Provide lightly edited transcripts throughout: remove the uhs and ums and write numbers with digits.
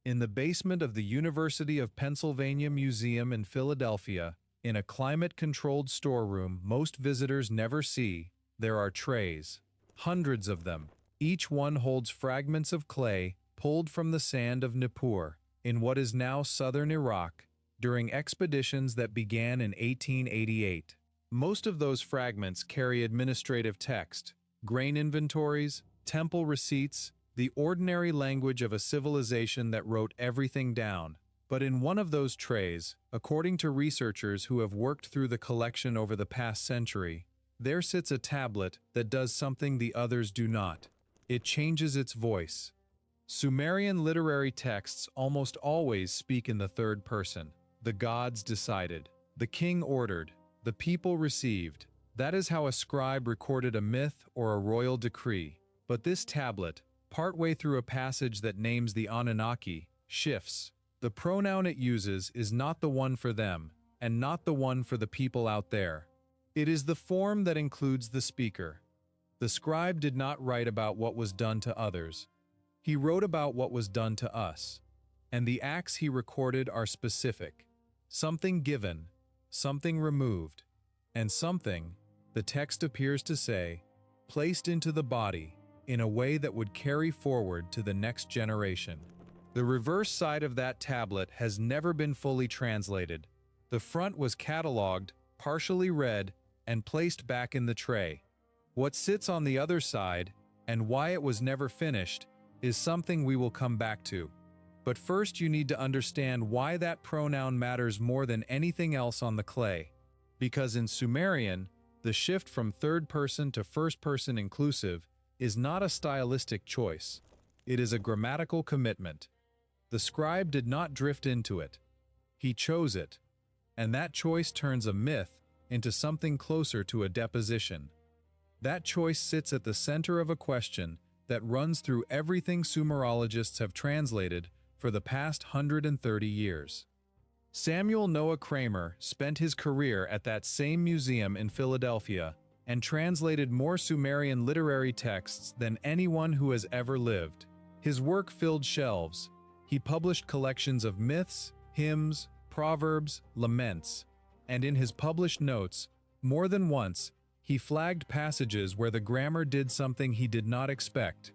In the basement of the University of Pennsylvania Museum in Philadelphia, in a climate-controlled storeroom most visitors never see, there are trays. Hundreds of them. Each one holds fragments of clay pulled from the sand of Nippur, in what is now southern Iraq, during expeditions that began in 1888. Most of those fragments carry administrative text, grain inventories, temple receipts, the ordinary language of a civilization that wrote everything down. But in one of those trays, according to researchers who have worked through the collection over the past century, there sits a tablet that does something the others do not. It changes its voice. Sumerian literary texts almost always speak in the third person. The gods decided. The king ordered. The people received. That is how a scribe recorded a myth or a royal decree. But this tablet, partway through a passage that names the Anunnaki, shifts. The pronoun it uses is not the one for them, and not the one for the people out there. It is the form that includes the speaker. The scribe did not write about what was done to others. He wrote about what was done to us. And the acts he recorded are specific. Something given, something removed, and something, the text appears to say, placed into the body in a way that would carry forward to the next generation. The reverse side of that tablet has never been fully translated. The front was cataloged, partially read, and placed back in the tray. What sits on the other side, and why it was never finished, is something we will come back to. But first you need to understand why that pronoun matters more than anything else on the clay. Because in Sumerian, the shift from third person to first person inclusive is not a stylistic choice. It is a grammatical commitment. The scribe did not drift into it. He chose it. And that choice turns a myth into something closer to a deposition. That choice sits at the center of a question that runs through everything Sumerologists have translated for the past 130 years. Samuel Noah Kramer spent his career at that same museum in Philadelphia and translated more Sumerian literary texts than anyone who has ever lived. His work filled shelves. He published collections of myths, hymns, proverbs, laments, and in his published notes, more than once, he flagged passages where the grammar did something he did not expect.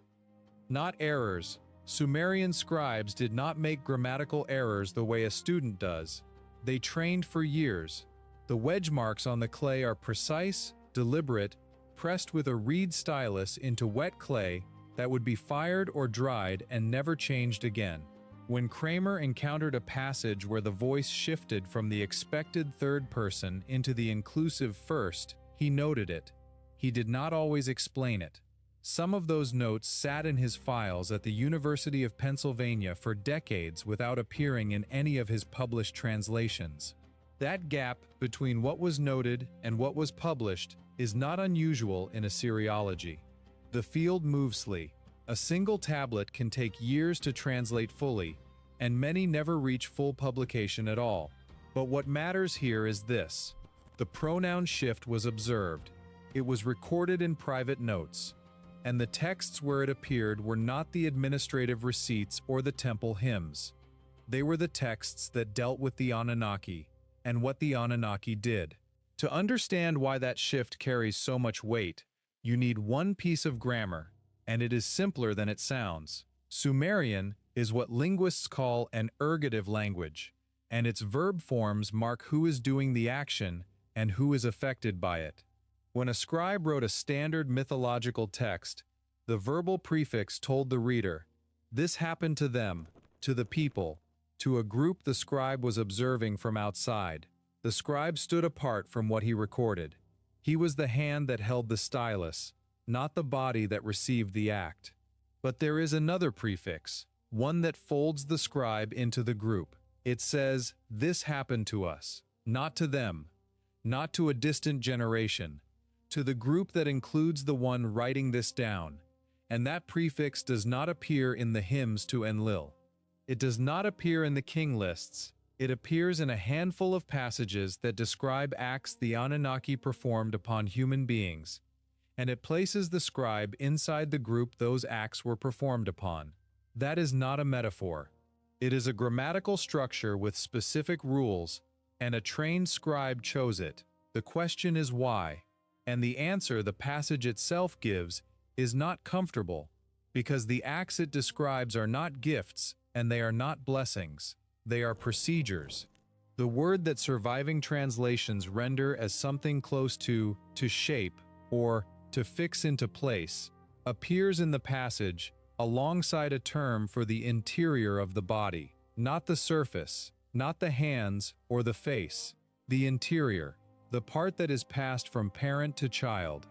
Not errors. Sumerian scribes did not make grammatical errors the way a student does. They trained for years. The wedge marks on the clay are precise, deliberate, pressed with a reed stylus into wet clay that would be fired or dried and never changed again. When Kramer encountered a passage where the voice shifted from the expected third person into the inclusive first, he noted it. He did not always explain it. Some of those notes sat in his files at the University of Pennsylvania for decades without appearing in any of his published translations. That gap between what was noted and what was published is not unusual in Assyriology. The field moves slowly. A single tablet can take years to translate fully, and many never reach full publication at all. But what matters here is this. The pronoun shift was observed. It was recorded in private notes. And the texts where it appeared were not the administrative receipts or the temple hymns. They were the texts that dealt with the Anunnaki, and what the Anunnaki did. To understand why that shift carries so much weight, you need one piece of grammar, and it is simpler than it sounds. Sumerian is what linguists call an ergative language, and its verb forms mark who is doing the action and who is affected by it. When a scribe wrote a standard mythological text, the verbal prefix told the reader, this happened to them, to the people, to a group the scribe was observing from outside. The scribe stood apart from what he recorded. He was the hand that held the stylus, not the body that received the act. But there is another prefix, one that folds the scribe into the group. It says, this happened to us, not to them, not to a distant generation, to the group that includes the one writing this down, and that prefix does not appear in the hymns to Enlil. It does not appear in the king lists. It appears in a handful of passages that describe acts the Anunnaki performed upon human beings, and it places the scribe inside the group those acts were performed upon. That is not a metaphor. It is a grammatical structure with specific rules, and a trained scribe chose it. The question is why, and the answer the passage itself gives is not comfortable, because the acts it describes are not gifts and they are not blessings, they are procedures. The word that surviving translations render as something close to shape, or to fix into place, appears in the passage alongside a term for the interior of the body, not the surface, not the hands or the face, the interior, the part that is passed from parent to child.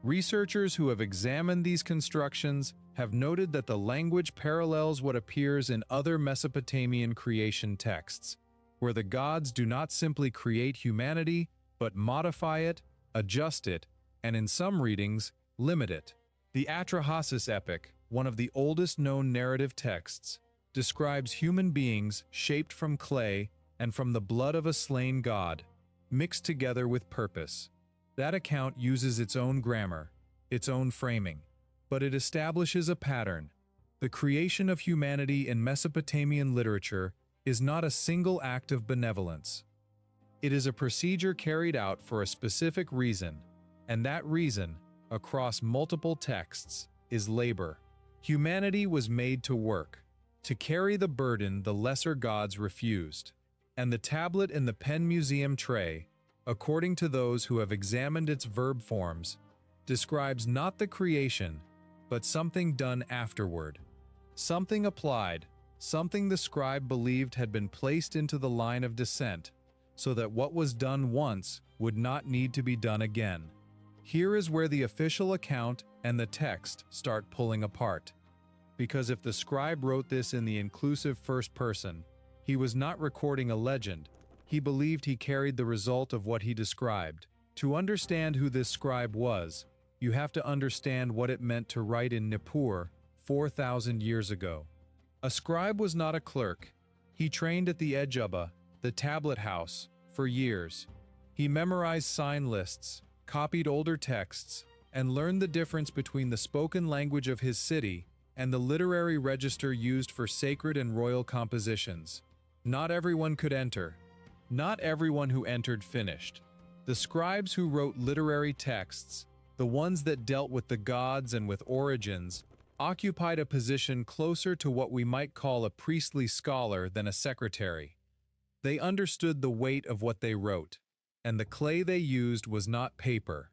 Researchers who have examined these constructions have noted that the language parallels what appears in other Mesopotamian creation texts, where the gods do not simply create humanity, but modify it, adjust it, and in some readings, limit it. The Atrahasis epic, one of the oldest known narrative texts, describes human beings shaped from clay and from the blood of a slain god, mixed together with purpose. That account uses its own grammar, its own framing, but it establishes a pattern. The creation of humanity in Mesopotamian literature is not a single act of benevolence. It is a procedure carried out for a specific reason, and that reason, across multiple texts, is labor. Humanity was made to work, to carry the burden the lesser gods refused. And the tablet in the Penn Museum tray, according to those who have examined its verb forms, describes not the creation, but something done afterward. Something applied, something the scribe believed had been placed into the line of descent, so that what was done once would not need to be done again. Here is where the official account and the text start pulling apart. Because if the scribe wrote this in the inclusive first person, he was not recording a legend, he believed he carried the result of what he described. To understand who this scribe was, you have to understand what it meant to write in Nippur 4,000 years ago. A scribe was not a clerk. He trained at the Ejubba, the tablet house, for years. He memorized sign lists, copied older texts, and learned the difference between the spoken language of his city and the literary register used for sacred and royal compositions. Not everyone could enter. Not everyone who entered finished. The scribes who wrote literary texts, the ones that dealt with the gods and with origins, occupied a position closer to what we might call a priestly scholar than a secretary. They understood the weight of what they wrote, and the clay they used was not paper.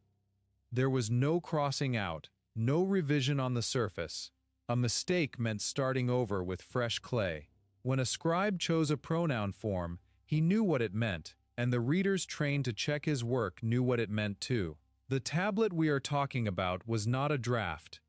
There was no crossing out, no revision on the surface. A mistake meant starting over with fresh clay. When a scribe chose a pronoun form, he knew what it meant, and the readers trained to check his work knew what it meant too. The tablet we are talking about was not a draft.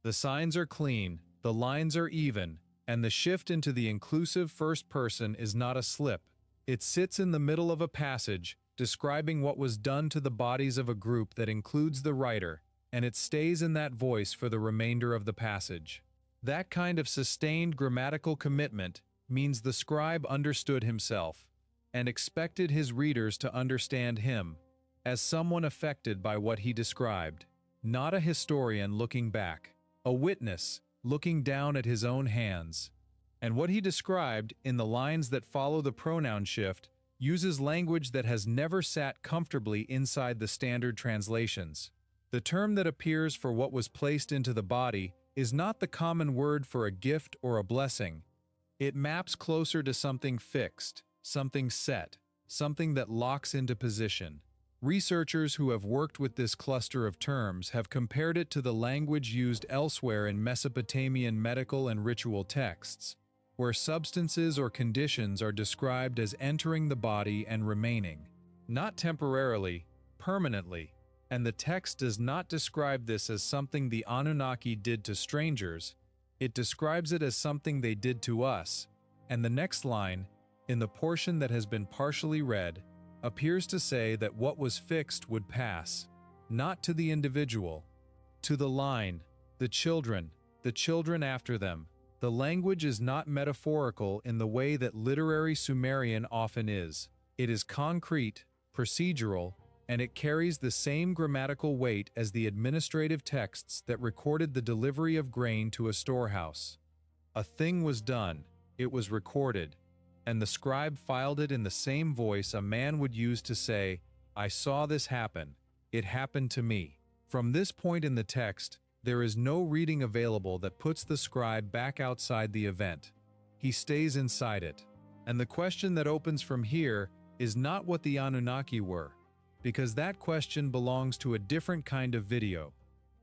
The signs are clean, the lines are even, and the shift into the inclusive first person is not a slip. It sits in the middle of a passage, describing what was done to the bodies of a group that includes the writer, and it stays in that voice for the remainder of the passage. That kind of sustained grammatical commitment means the scribe understood himself, and expected his readers to understand him, as someone affected by what he described, not a historian looking back, a witness looking down at his own hands. And what he described, in the lines that follow the pronoun shift, uses language that has never sat comfortably inside the standard translations. The term that appears for what was placed into the body is not the common word for a gift or a blessing. It maps closer to something fixed, something set, something that locks into position. Researchers who have worked with this cluster of terms have compared it to the language used elsewhere in Mesopotamian medical and ritual texts, where substances or conditions are described as entering the body and remaining, not temporarily, permanently. And the text does not describe this as something the Anunnaki did to strangers, it describes it as something they did to us. And the next line, in the portion that has been partially read, appears to say that what was fixed would pass, not to the individual, to the line, the children after them. The language is not metaphorical in the way that literary Sumerian often is. It is concrete, procedural, and it carries the same grammatical weight as the administrative texts that recorded the delivery of grain to a storehouse. A thing was done, It was recorded, and the scribe filed it in the same voice a man would use to say, "I saw this happen. It happened to me." From this point in the text, there is no reading available that puts the scribe back outside the event. He stays inside it. And the question that opens from here is not what the Anunnaki were, because that question belongs to a different kind of video.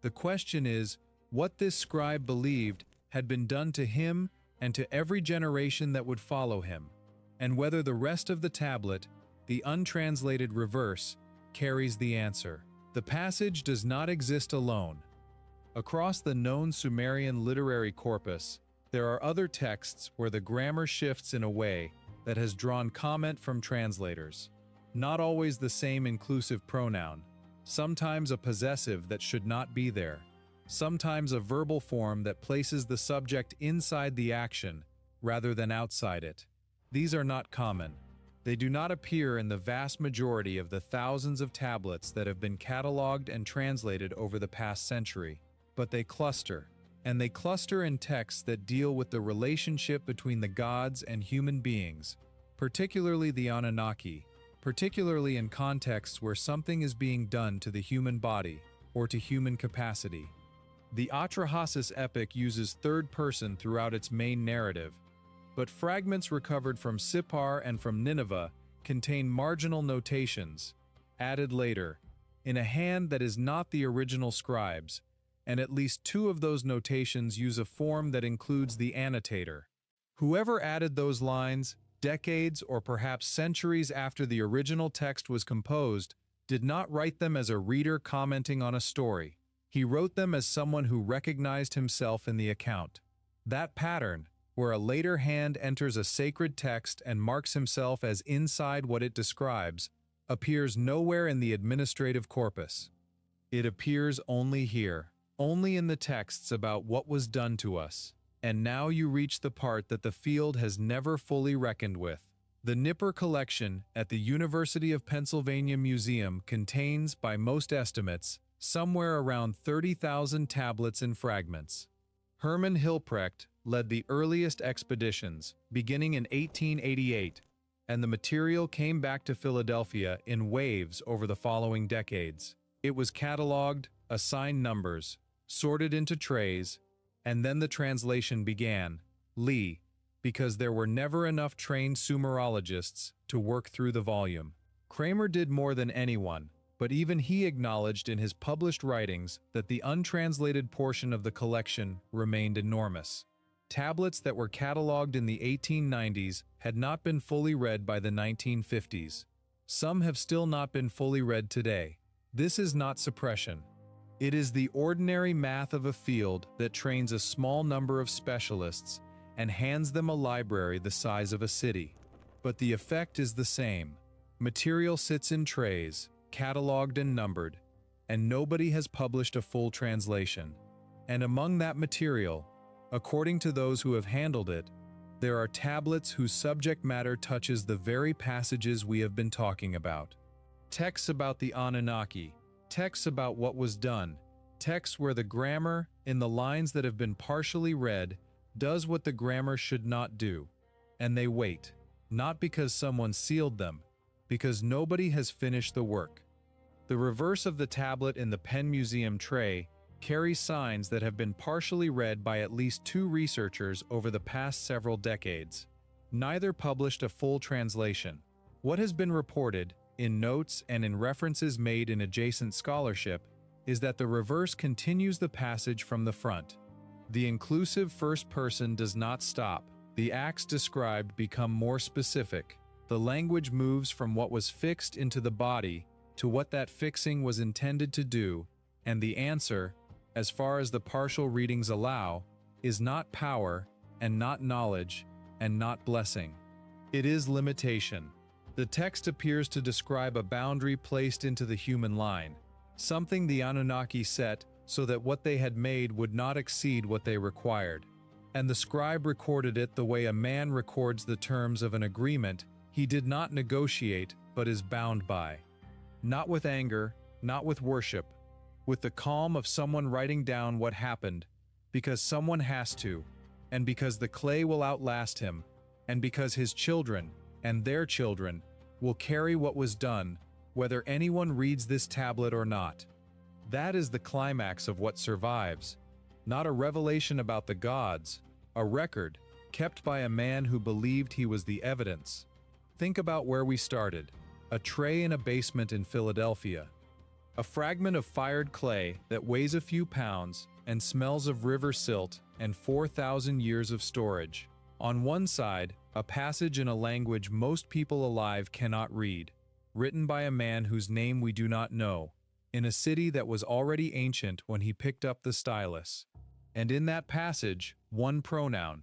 The question is, what this scribe believed had been done to him and to every generation that would follow him, and whether the rest of the tablet, the untranslated reverse, carries the answer. The passage does not exist alone. Across the known Sumerian literary corpus, there are other texts where the grammar shifts in a way that has drawn comment from translators. Not always the same inclusive pronoun, sometimes a possessive that should not be there, sometimes a verbal form that places the subject inside the action rather than outside it. These are not common. They do not appear in the vast majority of the thousands of tablets that have been cataloged and translated over the past century, but they cluster. And they cluster in texts that deal with the relationship between the gods and human beings, particularly the Anunnaki, particularly in contexts where something is being done to the human body or to human capacity. The Atrahasis epic uses third person throughout its main narrative, but fragments recovered from Sippar and from Nineveh contain marginal notations, added later, in a hand that is not the original scribe's, and at least two of those notations use a form that includes the annotator. Whoever added those lines, decades or perhaps centuries after the original text was composed, did not write them as a reader commenting on a story. He wrote them as someone who recognized himself in the account. That pattern, where a later hand enters a sacred text and marks himself as inside what it describes, appears nowhere in the administrative corpus. It appears only here. Only in the texts about what was done to us. And now you reach the part that the field has never fully reckoned with. The Nipper collection at the University of Pennsylvania Museum contains, by most estimates, somewhere around 30,000 tablets and fragments. Hermann Hilprecht led the earliest expeditions, beginning in 1888, and the material came back to Philadelphia in waves over the following decades. It was cataloged, assigned numbers, sorted into trays, and then the translation began, because there were never enough trained Sumerologists to work through the volume. Kramer did more than anyone, but even he acknowledged in his published writings that the untranslated portion of the collection remained enormous. Tablets that were cataloged in the 1890s had not been fully read by the 1950s. Some have still not been fully read today. This is not suppression. It is the ordinary math of a field that trains a small number of specialists and hands them a library the size of a city. But the effect is the same. Material sits in trays, cataloged and numbered, and nobody has published a full translation. And among that material, according to those who have handled it, there are tablets whose subject matter touches the very passages we have been talking about. Texts about the Anunnaki, texts about what was done, texts where the grammar, in the lines that have been partially read, does what the grammar should not do. And they wait, not because someone sealed them, because nobody has finished the work. The reverse of the tablet in the Penn Museum tray carries signs that have been partially read by at least two researchers over the past several decades. Neither published a full translation. What has been reported, in notes and in references made in adjacent scholarship, is that the reverse continues the passage from the front. The inclusive first person does not stop. The acts described become more specific. The language moves from what was fixed into the body to what that fixing was intended to do, and the answer, as far as the partial readings allow, is not power, and not knowledge, and not blessing. It is limitation. The text appears to describe a boundary placed into the human line, something the Anunnaki set so that what they had made would not exceed what they required. And the scribe recorded it the way a man records the terms of an agreement he did not negotiate but is bound by. Not with anger, not with worship, with the calm of someone writing down what happened, because someone has to, and because the clay will outlast him, and because his children and their children will carry what was done, whether anyone reads this tablet or not. That is the climax of what survives. Not a revelation about the gods, a record kept by a man who believed he was the evidence. Think about where we started. A tray in a basement in Philadelphia. A fragment of fired clay that weighs a few pounds and smells of river silt and 4,000 years of storage. On one side, a passage in a language most people alive cannot read, written by a man whose name we do not know, in a city that was already ancient when he picked up the stylus. And in that passage, one pronoun,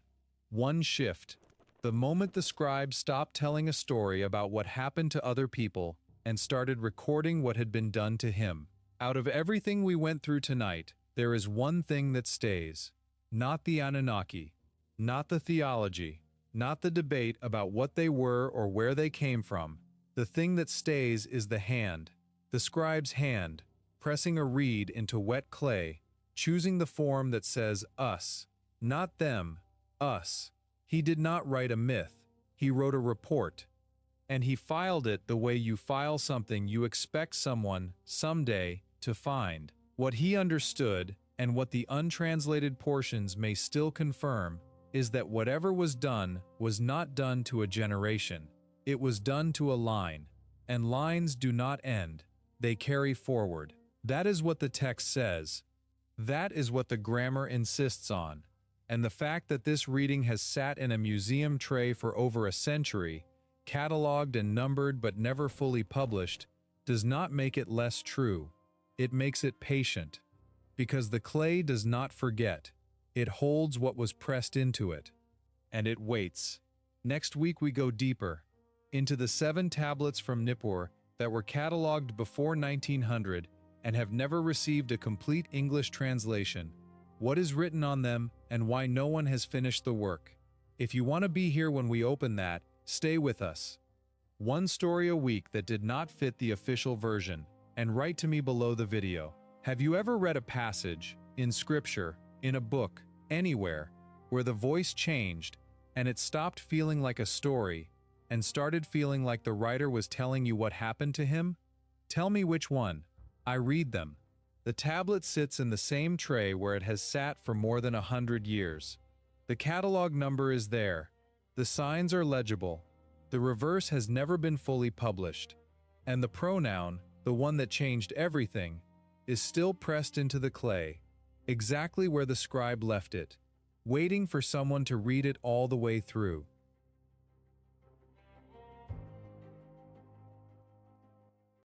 one shift. The moment the scribe stopped telling a story about what happened to other people and started recording what had been done to him. Out of everything we went through tonight, there is one thing that stays. Not the Anunnaki, not the theology, not the debate about what they were or where they came from. The thing that stays is the hand, the scribe's hand, pressing a reed into wet clay, choosing the form that says us, not them, us. He did not write a myth, he wrote a report. And he filed it the way you file something you expect someone, someday, to find. What he understood, and what the untranslated portions may still confirm, is that whatever was done was not done to a generation. It was done to a line. And lines do not end, they carry forward. That is what the text says. That is what the grammar insists on. And the fact that this reading has sat in a museum tray for over a century, catalogued and numbered but never fully published, does not make it less true. It makes it patient. Because the clay does not forget. It holds what was pressed into it. And it waits. Next week we go deeper, into the 7 tablets from Nippur that were catalogued before 1900 and have never received a complete English translation. What is written on them, and why no one has finished the work. If you want to be here when we open that, stay with us. One story a week that did not fit the official version, and write to me below the video. Have you ever read a passage, in scripture, in a book, anywhere, where the voice changed, and it stopped feeling like a story, and started feeling like the writer was telling you what happened to him? Tell me which one. I read them. The tablet sits in the same tray where it has sat for more than 100 years. The catalog number is there. The signs are legible. The reverse has never been fully published. And the pronoun, the one that changed everything, is still pressed into the clay, exactly where the scribe left it, waiting for someone to read it all the way through.